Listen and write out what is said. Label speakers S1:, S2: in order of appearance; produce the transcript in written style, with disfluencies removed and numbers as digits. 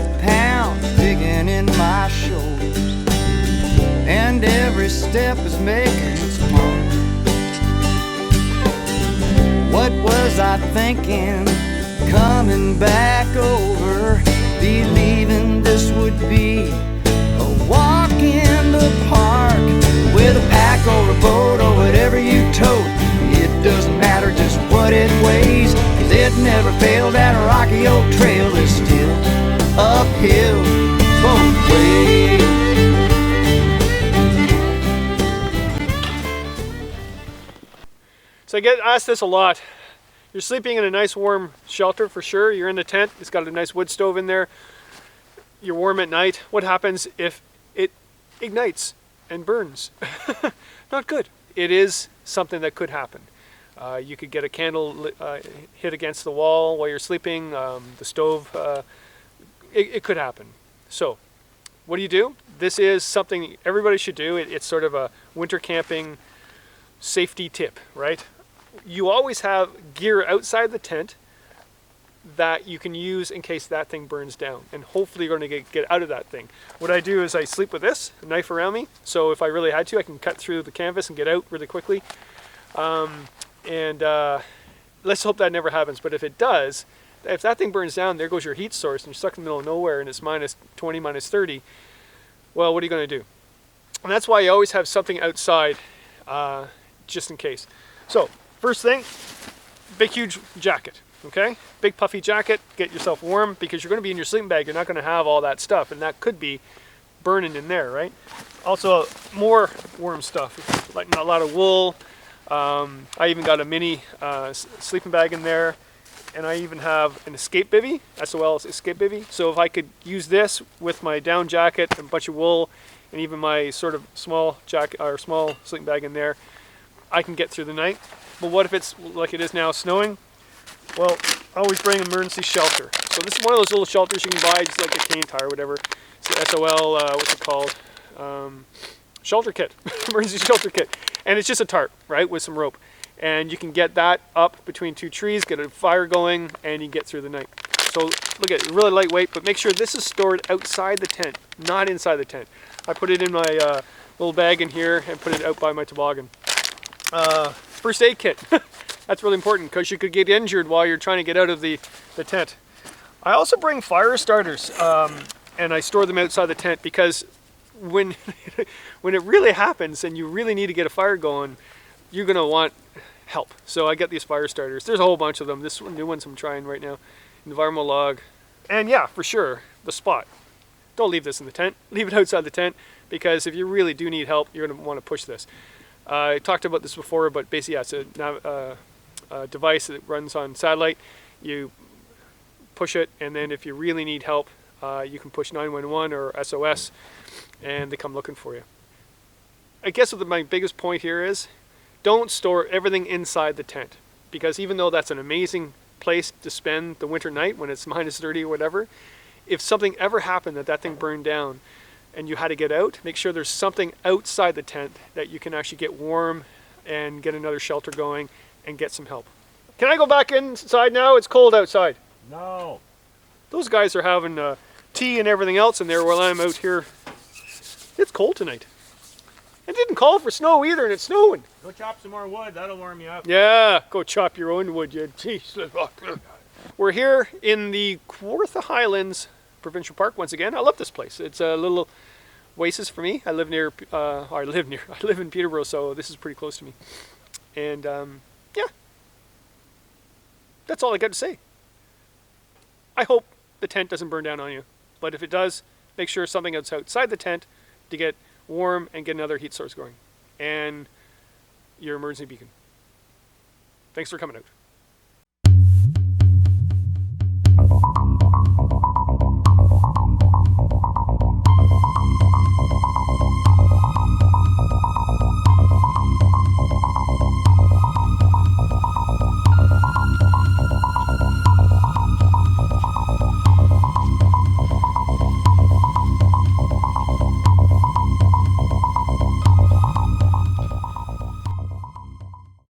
S1: 100 pounds digging in my shoulder, and every step is making its mark. What was I thinking, coming back over, believing this would be a walk in the park, with a pack or a boat or whatever you tote? It doesn't matter just what it weighs, 'cause it never failed. That rocky old trail is still uphill both ways.
S2: So I get asked this a lot. You're sleeping in a nice warm shelter for sure. You're in the tent. It's got a nice wood stove in there. You're warm at night. What happens if it ignites and burns? Not good. It is something that could happen. You could get a candle hit against the wall while you're sleeping, the stove. It could happen. So what do? This is something everybody should do. It's sort of a winter camping safety tip, right? You always have gear outside the tent that you can use in case that thing burns down, and hopefully you're going to get out of that thing. What I do is I sleep with this, a knife around me, so if I really had to, I can cut through the canvas and get out really quickly. Let's hope that never happens, but if it does, if that thing burns down, there goes your heat source, and you're stuck in the middle of nowhere and it's minus 20, minus 30, well, what are you going to do? And that's why you always have something outside, just in case. So first thing, big huge jacket, okay? Big puffy jacket, get yourself warm, because you're going to be in your sleeping bag. You're not going to have all that stuff, and that could be burning in there, right? Also, more warm stuff, like a lot of wool. I even got a mini sleeping bag in there, and I even have an escape bivvy, SOL escape bivvy. So if I could use this with my down jacket and a bunch of wool, and even my sort of small jacket or small sleeping bag in there, I can get through the night. But what if it's like it is now, snowing? Well, I always bring emergency shelter. So this is one of those little shelters you can buy, just like a cane tire or whatever. It's the SOL, what's it called? Shelter kit, emergency shelter kit. And it's just a tarp, right, with some rope. And you can get that up between two trees, get a fire going, and you get through the night. So look at it, really lightweight, but make sure this is stored outside the tent, not inside the tent. I put it in my little bag in here and put it out by my toboggan. First aid kit. That's really important, because you could get injured while you're trying to get out of the tent. I also bring fire starters, and I store them outside the tent, because when when it really happens and you really need to get a fire going, you're going to want help. So I get these fire starters. There's a whole bunch of them. This one, new ones I'm trying right now. Environmental log. And yeah, for sure, the spot. Don't leave this in the tent. Leave it outside the tent, because if you really do need help, you're going to want to push this. I talked about this before, but basically, yeah, it's a device that runs on satellite. You push it, and then if you really need help, you can push 911 or SOS, and they come looking for you. I guess what my biggest point here is, don't store everything inside the tent, because even though that's an amazing place to spend the winter night when it's minus 30 or whatever, if something ever happened that thing burned down and you had to get out, make sure there's something outside the tent that you can actually get warm and get another shelter going and get some help. Can I go back inside now? It's cold outside.
S3: No.
S2: Those guys are having tea and everything else in there while I'm out here. It's cold tonight. It didn't call for snow either, and it's snowing.
S3: Go chop some more wood, that'll warm you up.
S2: Yeah, go chop your own wood, you. Jeez. We're here in the Kawartha Highlands Provincial Park once again. I love this place. It's a little oasis for me. I live in Peterborough, so this is pretty close to me. And yeah, that's all I got to say. I hope the tent doesn't burn down on you, but if it does, make sure something that's outside the tent to get warm and get another heat source going, and your emergency beacon. Thanks for coming out.